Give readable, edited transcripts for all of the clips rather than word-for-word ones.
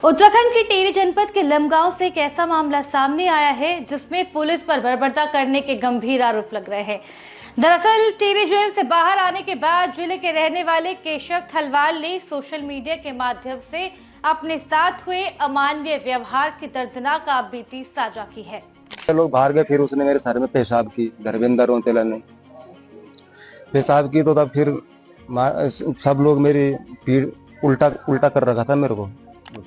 उत्तराखंड के टिहरी जनपद के लमगांव से एक ऐसा मामला सामने आया है जिसमें पुलिस पर बर्बरता करने के गंभीर आरोप लग रहे हैं। दरअसल टिहरी जेल से बाहर आने के बाद जिले के रहने वाले केशव थलवाल ने सोशल मीडिया के माध्यम से अपने साथ हुए अमानवीय व्यवहार की दर्दनाक बीती साझा की है। लोग बाहर गए, फिर उसने मेरे सर में पेशाब की। धर्मेंद्र रोतेला ने पेशाब की तो तब फिर सब लोग मेरी पीठ उल्टा कर रखा था मेरे को।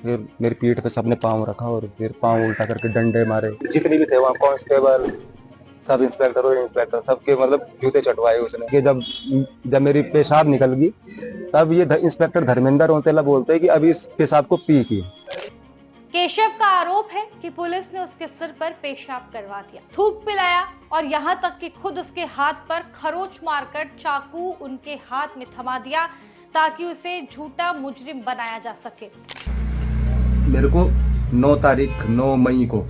फिर मेरी पीठ पे सबने पाँव रखा और फिर पाँव उल्टा करके डंडे मारे। जितने भी थे वहाँ कांस्टेबल, सब इंस्पेक्टर और इंस्पेक्टर सबके मतलब जूते चटवाए उसने। कि जब मेरी पेशाब निकल गई तब ये इंस्पेक्टर धर्मेंद्र रोतेला बोलते हैं कि अभी इस पेशाब को पी की। केशव का आरोप है कि पुलिस ने उसके सिर पर पेशाब करवा दिया, थूक पिलाया और यहाँ तक कि खुद उसके हाथ पर खरोच मारकर चाकू उनके हाथ में थमा दिया ताकि उसे झूठा मुजरिम बनाया जा सके। मेरे को 9 मई को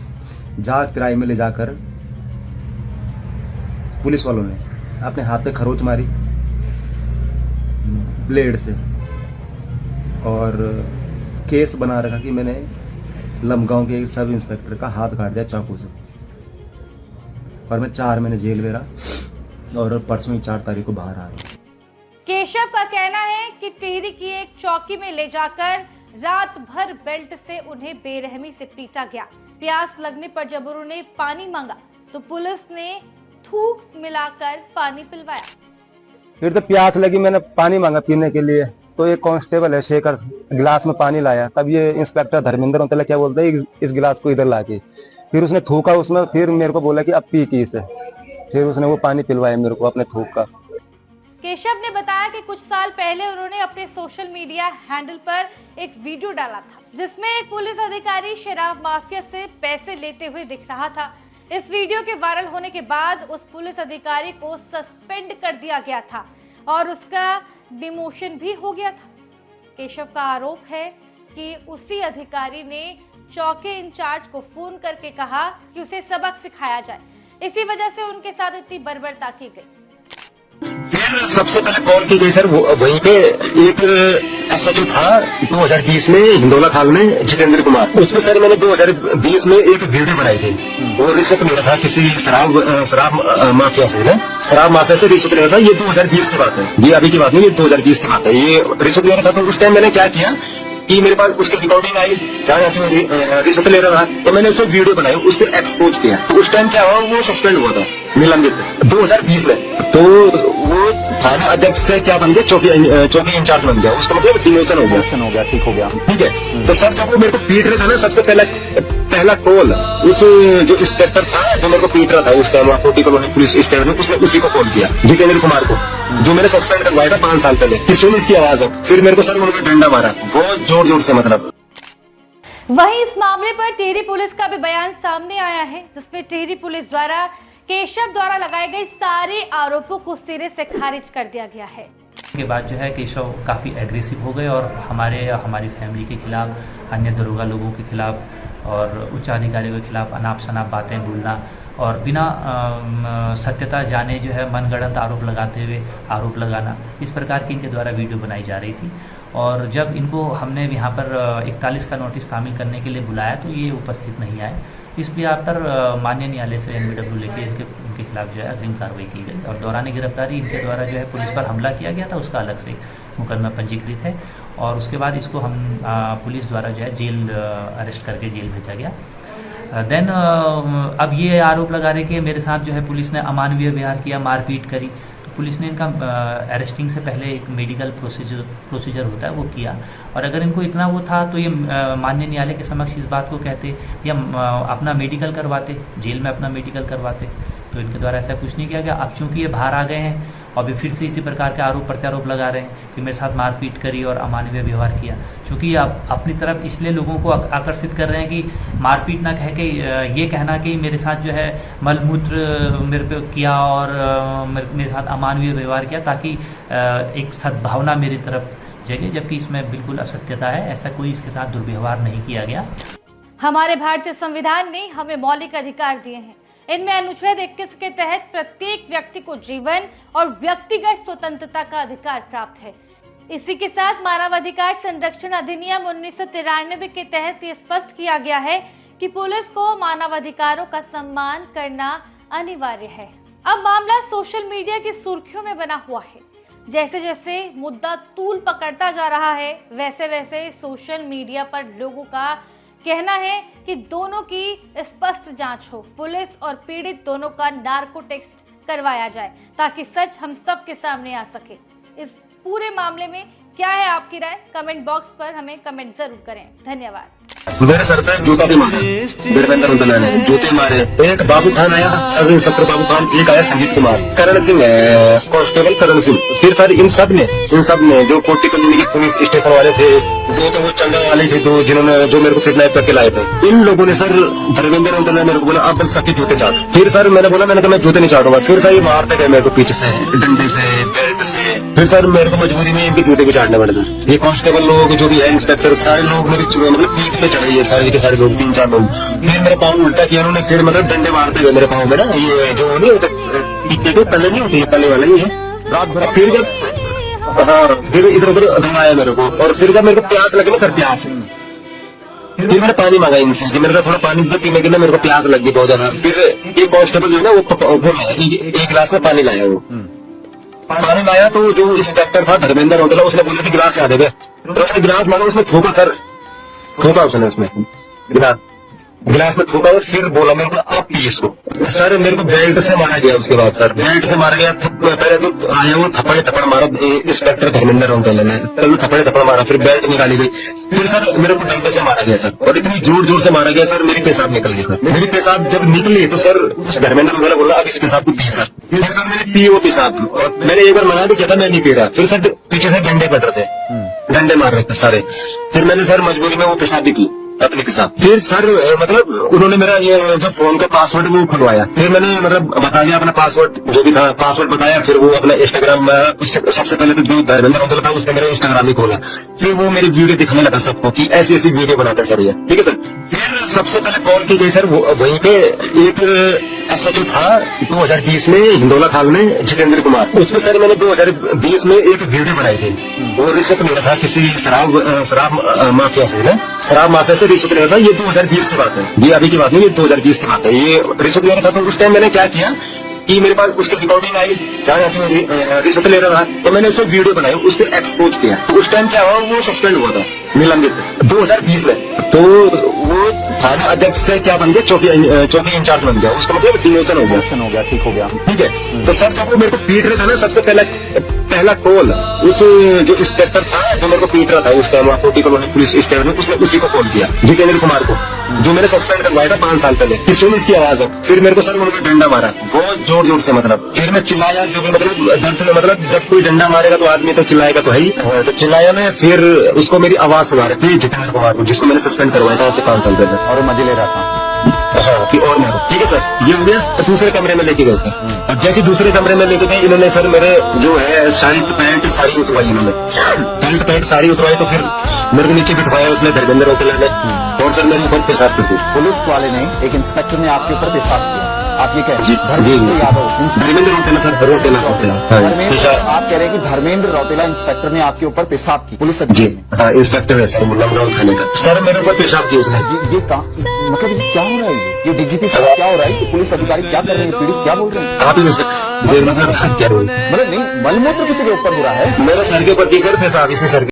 जाग तिराई में ले जाकर पुलिस वालों ने अपने हाथ पे खरोच मारी ब्लेड से और केस बना रखा कि मैंने लमगांव के एक सब इंस्पेक्टर का हाथ काट दिया चाकू से। और मैं 4 महीने जेल में रहा और परसों ही 4 तारीख को बाहर आ रहा। केशव का कहना है कि टिहरी की एक चौकी में ले जाकर रात भर बेल्ट से उन्हें बेरहमी से पीटा गया। प्यास लगने पर जब उन्होंने पानी मांगा तो पुलिस ने थूक मिलाकर पानी पिलवाया। फिर तो प्यास लगी, मैंने पानी मांगा पीने के लिए तो एक कांस्टेबल है शेखर गिलास में पानी लाया। तब ये इंस्पेक्टर धर्मेंद्र रोतेला क्या बोलते हैं, इस गिलास को इधर लाके फिर उसने थूका उसमें। फिर मेरे को बोला कि अब पी की इसे। फिर उसने वो पानी पिलवाया मेरे को अपने थूक का। केशव ने बताया कि कुछ साल पहले उन्होंने अपने सोशल मीडिया हैंडल पर एक वीडियो डाला था जिसमें एक पुलिस अधिकारी शराब माफिया से पैसे लेते हुए दिख रहा था। इस वीडियो के वायरल होने के बाद उस पुलिस अधिकारी को सस्पेंड कर दिया गया था और उसका डिमोशन भी हो गया था। केशव का आरोप है कि उसी अधिकारी ने चौकी इंचार्ज को फोन करके कहा कि उसे सबक सिखाया जाए। इसी वजह से उनके साथ इतनी बर्बरता की गई। फिर सबसे पहले कॉल की गई सर वहीं पे एक ऐसा जो था 2020 में हिंदोला खाल में जितेंद्र कुमार, उसमें सर मैंने 2020 में एक वीडियो बनाई थी। वो रिश्वत मेरा था किसी शराब माफिया से ना, शराब माफिया से रिश्वत लेना था। ये 2020 की बात है, ये अभी की बात नहीं, ये 2020 की बात है। ये रिश्वत ले रहा था तो उस टाइम मैंने क्या किया कि मेरे पास उसकी रिकॉर्डिंग आई जहाँ रिश्वत ले रहा था, तो मैंने उसको वीडियो बनाई, उसको एक्सपोज किया। तो उस टाइम क्या हुआ, वो सस्पेंड हुआ था निलंबित 2020 में। तो वो थाना अध्यक्ष से क्या बन गया, चौकी इंचार्ज बन गया। उसका मतलब डिमोशन हो गया, ठीक हो गया, ठीक है। तो सर जब वो मेरे को पीट रहा था ना, सबसे पहला कॉल उस जो इंस्पेक्टर था जो मेरे को पीट रहा था उस टाइम पुलिस स्टेशन में, उसने उसी को कॉल किया, जितेंद्र कुमार को, जो मैंने सस्पेंड करवाया था 5 साल पहले। कि सुन इसकी आवाज है। फिर मेरे को सर उन्होंने डंडा मारा बहुत जोर से। मतलब वहीं इस मामले पर टिहरी पुलिस का भी बयान सामने आया है जिसमें टिहरी पुलिस द्वारा केशव द्वारा लगाए गए सारे आरोपों को सिरे से खारिज कर दिया गया है। के बाद जो है केशव काफ़ी एग्रेसिव हो गए और हमारी फैमिली के खिलाफ, अन्य दरोगा लोगों के खिलाफ और उच्च अधिकारियों के खिलाफ अनाप शनाप बातें बोलना और बिना सत्यता जाने जो है मनगढ़ंत आरोप लगाते हुए आरोप लगाना, इस प्रकार की इनके द्वारा वीडियो बनाई जा रही थी। और जब इनको हमने यहाँ पर 41 का नोटिस तामील करने के लिए बुलाया तो ये उपस्थित नहीं आए। इसलिए आप पर माननीय न्यायालय से NBW लेके इनके खिलाफ जो है अग्रिम कार्रवाई की गई और दौरान गिरफ्तारी इनके द्वारा जो है पुलिस पर हमला किया गया था, उसका अलग से मुकदमा पंजीकृत है। और उसके बाद इसको हम पुलिस द्वारा जो है जेल अरेस्ट करके जेल भेजा गया। देन अब ये आरोप लगा रहे कि मेरे साथ जो है पुलिस ने अमानवीय व्यवहार किया, मारपीट करी। पुलिस ने इनका अरेस्टिंग से पहले एक मेडिकल प्रोसीजर होता है वो किया और अगर इनको इतना वो था तो ये माननीय न्यायालय के समक्ष इस बात को कहते या अपना मेडिकल करवाते, जेल में अपना मेडिकल करवाते। तो इनके द्वारा ऐसा कुछ नहीं किया गया। अब चूंकि ये बाहर आ गए हैं और अभी फिर से इसी प्रकार के आरोप प्रत्यारोप लगा रहे हैं कि मेरे साथ मारपीट करी और अमानवीय व्यवहार किया। चूँकि आप अपनी तरफ इसलिए लोगों को आकर्षित कर रहे हैं कि मारपीट ना कह के ये कहना कि मेरे साथ जो है मलमूत्र मेरे पे किया और मेरे साथ अमानवीय व्यवहार किया, ताकि एक सद्भावना मेरी तरफ जगे, जबकि इसमें बिल्कुल असत्यता है। ऐसा कोई इसके साथ दुर्व्यवहार नहीं किया गया। हमारे भारतीय संविधान ने हमें मौलिक अधिकार दिए हैं। इनमें अनुच्छेद 21 के तहत प्रत्येक व्यक्ति को जीवन और व्यक्तिगत स्वतंत्रता का अधिकार प्राप्त है। इसी के साथ मानवाधिकार संरक्षण अधिनियम 1993 के तहत ये स्पष्ट किया गया है कि पुलिस को मानवाधिकारों का सम्मान करना अनिवार्य है। अब मामला सोशल मीडिया की सुर्खियों में बना हुआ है। जैसे जैसे मुद्दा तूल पकड़ता जा रहा है, वैसे वैसे सोशल मीडिया पर लोगों का कहना है कि दोनों की स्पष्ट जांच हो, पुलिस और पीड़ित दोनों का नार्को टेस्ट करवाया जाए ताकि सच हम सब के सामने आ सके। इस पूरे मामले में क्या है आपकी राय? कमेंट बॉक्स पर हमें कमेंट जरूर करें। धन्यवाद। मेरे सर पे जूता भी मारा वीरभद्र उंदला ने, जूते मारे। एक बाबू खान आया, सब इंस्पेक्टर बाबू खान, एक आया संजीत कुमार, करण सिंह कांस्टेबल करण सिंह। फिर सर इन सब ने जो कोटी कॉलोनी के पुलिस स्टेशन वाले थे, दो तो वो चंदा वाले थे, दो जिन्होंने जो मेरे को किडनैप करके लाए थे, इन लोगों ने सर धर्मेंद्र उंदला ने मेरे को बोला आप बल सबके जूते चाट। फिर सर मैंने बोला मैंने कहा मैं जूते नहीं चाटूंगा। फिर सर ये मारते गए मेरे को पीछे से, डंडे से, बेल्ट से। फिर सर मेरे को मजबूरी में इनके जूते भी चाटने पड़े थे। ये कांस्टेबल लोग जो भी है, इंस्पेक्टर, सारे लोग मेरे मतलब पीठ पे चढ़े है, सारे के सारे लोग, 3-4 लोग। फिर मेरे पाँव उल्टा किया उन्होंने, फिर मतलब डंडे मारते गए मेरे पाँव में ना, ये जो नहीं होते पीछे के पल्ले नहीं होते, ये पल्ले वाला ही है। रात भर फिर जब फिर इधर उधर घुमाया मेरे को, और फिर जब मेरे को प्यास लगी ना सर, प्यास, फिर मैंने पानी मांगा इनसे कि मेरे को थोड़ा पानी दो पीने के लिए, मेरे को प्यास लगी बहुत ज्यादा। फिर ये कांस्टेबल जो है ना वो एक गिलास में पानी लाया, वो पानी लाया तो जो इंस्पेक्टर था धर्मेंद्र उंदला, उसने बोला कि गिलास आ देगा, तो उसने गिलास मांगा, उसमें थूका सर, थूका उसने उसमें गिलास में थूका, और फिर बोला मेरे को आप पी इसको। सर मेरे को बेल्ट से मारा गया, उसके बाद सर बेल्ट से मारा गया। पहले तो आया वो थप्पड़ मारा इंस्पेक्टर धर्मेंद्र उंदला ने, पहले थप्पड़ मारा, फिर बेल्ट निकाली गई। फिर सर मेरे को डंडे से मारा गया सर, और इतनी जोर से मारा गया सर, मेरी पेशाब निकल गई सर। मेरी पेशाब जब निकली तो सर उस धर्मेंद्र उंदला बोला अब इस पेशाब को पी सर। फिर सर मैंने पी वो पेशाब, और मैंने एक बार मना भी किया था मैं नहीं पी रहा। फिर सर पीछे से डंडे पड़ रहे थे, डंडे मार रहे थे सारे। फिर मैंने सर मजबूरी में वो पेशाब भी पी अपने के साथ। फिर सर मतलब उन्होंने मेरा ये जो फोन का पासवर्ड वो खुलवाया। फिर मैंने मतलब बता दिया अपना पासवर्ड, जो भी था पासवर्ड बताया। फिर वो अपना इंस्टाग्राम में सबसे पहले तो जो धर्मेंद्र उंदला था उसने मेरा इंस्टाग्राम ही खोला। फिर वो मेरी वीडियो दिखाने लगा सबको कि ऐसी ऐसी वीडियो बनाता सर ये, ठीक है सर। फिर सबसे पहले कॉल की गई सर वहीं पे एक ऐसा जो था 2020 में हिंदोला थाल में जितेंद्र कुमार, उसमें सर मैंने 2020 में एक वीडियो बनाई थी। वो रिश्वत मिला था किसी शराब माफिया से ना, शराब माफिया से रिश्वत लिया था। ये 2020 की बात है, ये अभी की बात नहीं, ये 2020 की बात है। ये रिश्वत लिया था, तो उस टाइम मैंने क्या किया कि मेरे पास उसकी रिकॉर्डिंग आई जहाँ रिश्वत ले रहा था, तो मैंने उसको वीडियो बनाई, उसको एक्सपोज किया। तो उस टाइम क्या हुआ, वो सस्पेंड हुआ था, निलंबित 2020 में। तो वो थाना अध्यक्ष से क्या बन गया, चौकी इंचार्ज बन गया, उसका मतलब डिमोशन हो गया, ठीक हो गया, ठीक है। तो सर जब वो मेरे को पीट रहा था ना, सबसे पहला कॉल उस जो इंस्पेक्टर था जो मेरे को पीट रहा था उस टाइम कोटी कॉलोनी पुलिस स्टेशन में, उसने उसी को कॉल किया, जितेंद्र कुमार को, जो मैंने सस्पेंड करवाया था 5 साल पहले। कि सुन इसकी आवाज है। फिर मेरे को सर उन्होंने डंडा मारा बहुत जोर से, मतलब फिर मैं चिल्लाया, जो मतलब दर्द से, मतलब जब कोई डंडा मारेगा तो आदमी तो चिल्लाएगा तो है ही, तो चिल्लाया मैं। फिर उसको मेरी आवाज सुना रहे थे जितेंद्र कुमार को, जिसको मैंने सस्पेंड करवाया था 5 साल पहले, और मजे ले रहा था। हाँ, कि और मारो, ठीक है सर। ये हो गया। तो दूसरे कमरे में लेके गए थे। अब जैसे दूसरे कमरे में लेके गए, इन्होंने सर मेरे जो है शर्ट पैंट सारी उतरवाई, इन्होंने शर्ट पैंट सारी उतरवाई। तो फिर मेरे को नीचे बिठवाया उसने धर्मेंद्र उंदला ने, और सर मेरे ऊपर पेशाब कर दी। पुलिस वाले ने, एक इंस्पेक्टर ने आपके ऊपर पेशाब किया, आप ये कह रहे जी, हैं धर्मेंद्र यादव, धर्मेंद्र रौतेला सर, रौतेला आप कह रहे हैं कि धर्मेंद्र रौतेला इंस्पेक्टर ने आपके ऊपर पेशाब की, पुलिस जी हाँ, इंस्पेक्टर है सर, मुल्लाम थाने का। सर मेरे ऊपर पेशाब की उसने। ये मतलब क्या हो रहा है, ये डीजीपी साहब क्या हो रहा है, कि पुलिस अधिकारी क्या कर रहे हैं, पीड़ित क्या बोल रहे हैं? आप ही क्या बोल, मतलब नहीं, मलमूत्र किसी के ऊपर हो रहा है, मेरे सर के ऊपर की सर पेशाब, इसी सर